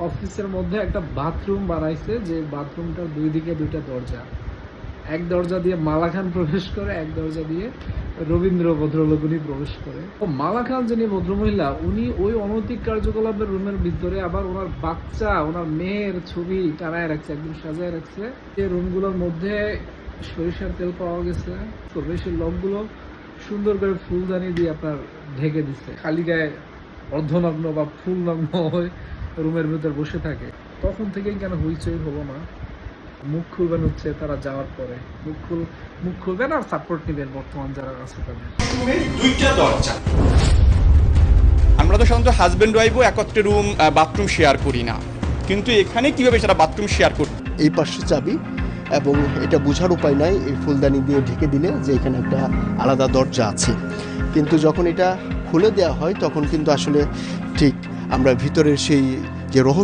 অফিসের মধ্যে একটা বাথরুম বানাইছে, যে বাথরুমটার দুই দিকে দুইটা দরজা। এক দরজা দিয়ে মালা খান প্রবেশ করে, এক দরজা দিয়ে রবীন্দ্র ভদ্রলোক উনি প্রবেশ করে। ও মালা খান যিনি ভদ্রমহিলা, উনি ওই অনৈতিক কার্যকলাপের রুমের ভিতরে আবার ওনার বাচ্চা, ওনার মেয়ের ছবি টানায় রাখছে, একদম সাজায় রাখছে। এই রুমগুলোর মধ্যে সরিষার তেল পাওয়া গেছে, সেই লোকগুলো সুন্দর করে ফুলদানি দিয়ে আপনার ঢেকে দিচ্ছে। খালি গায়ে অর্ধনগ্ন বা ফুল নগ্ন হয়ে রুমের ভিতর বসে থাকে। তখন থেকেই কেন হইচই হলো না? মুখ খুলবেন হচ্ছে তারা যাওয়ার পরে, মুখ খুলবেন আর সাপোর্ট নেবেন বর্তমান যারা আছে তাদের। দুইটা দরজা। আমরা তো সাধারণত হাজব্যান্ড ওয়াইফও একত্রে রুম বাথরুম শেয়ার করি না, কিন্তু এখানে কিভাবে সেটা বাথরুম শেয়ার করতে? এই পাশে চাবি, এবং এটা বোঝার উপায় নাই এই ফুলদানি দিয়ে ঢেকে দিলে যে এখানে একটা আলাদা দরজা আছে। কিন্তু যখন এটা খুলে দেওয়া হয় তখন কিন্তু আসলে ঠিক আমরা ভিতরের সেই যে রহস্য